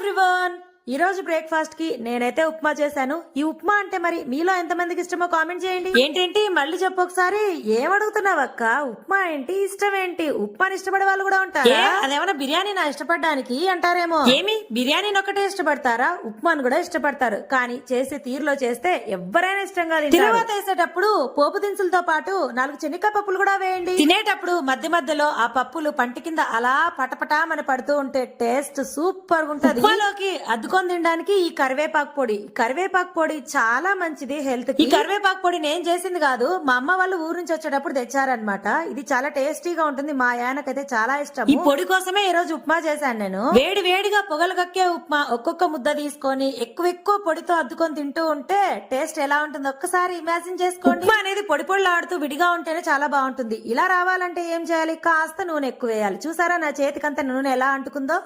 Everyone, ఈ రోజు breakfast కి నేనైతే ఉప్మా చేశాను. ఈ ఉప్మా అంటే మరి మీలో ఎంతమందికి ఇష్టమో కామెంట్ చేయండి. ఏంటేంటి మళ్ళీ చెప్పు ఒకసారి. ఏం అడుగుతున్నావు అక్క? ఉప్మా ఏంటి, ఇష్టం ఏంటి? ఉప్మాని ఇష్టపడే వాళ్ళు కూడా ఉంటారు. అదేమన్నా బిర్యానీ నా ఇష్టపడడానికి అంటారేమో. ఏమి బిర్యానీని ఒకటే ఇష్టపడతారా? ఉప్మాను కూడా ఇష్టపడతారు. కానీ చేసే తీరులో చేస్తే ఎవరైనా ఇష్టంగా తింటారు. తిరువాత వేసేటప్పుడు పోపు దినుసులతో పాటు 4 చెనిక్కాయ పప్పులు కూడా వేయండి. తినేటప్పుడు మధ్య మధ్యలో ఆ పప్పులు పంటి కింద అలా పటపటామని పడుతూ ఉంటే టేస్ట్ సూపర్ గా ఉంటది. ఉప్మాలోకి అద్దుకొని తినడానికి ఈ కరివేపాకు పొడి చాలా మంచిది హెల్త్ కి. ఈ కరివేపాకు పొడి నేను చేసింది కాదు, మా అమ్మ వాళ్ళు ఊరు నుంచి వచ్చేటప్పుడు తెచ్చారనమాట. ఇది చాలా టేస్టీగా ఉంటుంది, మా ఆయనకైతే చాలా ఇష్టం. ఈ పొడి కోసమే ఈ రోజు ఉప్మా చేశాను నేను. వేడి వేడిగా పొగలు కక్కే ఉప్మా ఒక్కొక్క ముద్ద తీసుకొని ఎక్కువ పొడితో అద్దుకొని తింటూ ఉంటే టేస్ట్ ఎలా ఉంటుందో ఒక్కసారి ఇమాజిన్ చేసుకోండి. ఉప్మా అనేది పొడి పొడిలాడుతూ విడిగా ఉంటేనే చాలా బాగుంటుంది. ఇలా రావాలంటే ఏం చేయాలి? కాస్త నూనె ఎక్కువ వేయాలి. చూసారా నా చేతికంత నూనె ఎలా అంటుకుందో.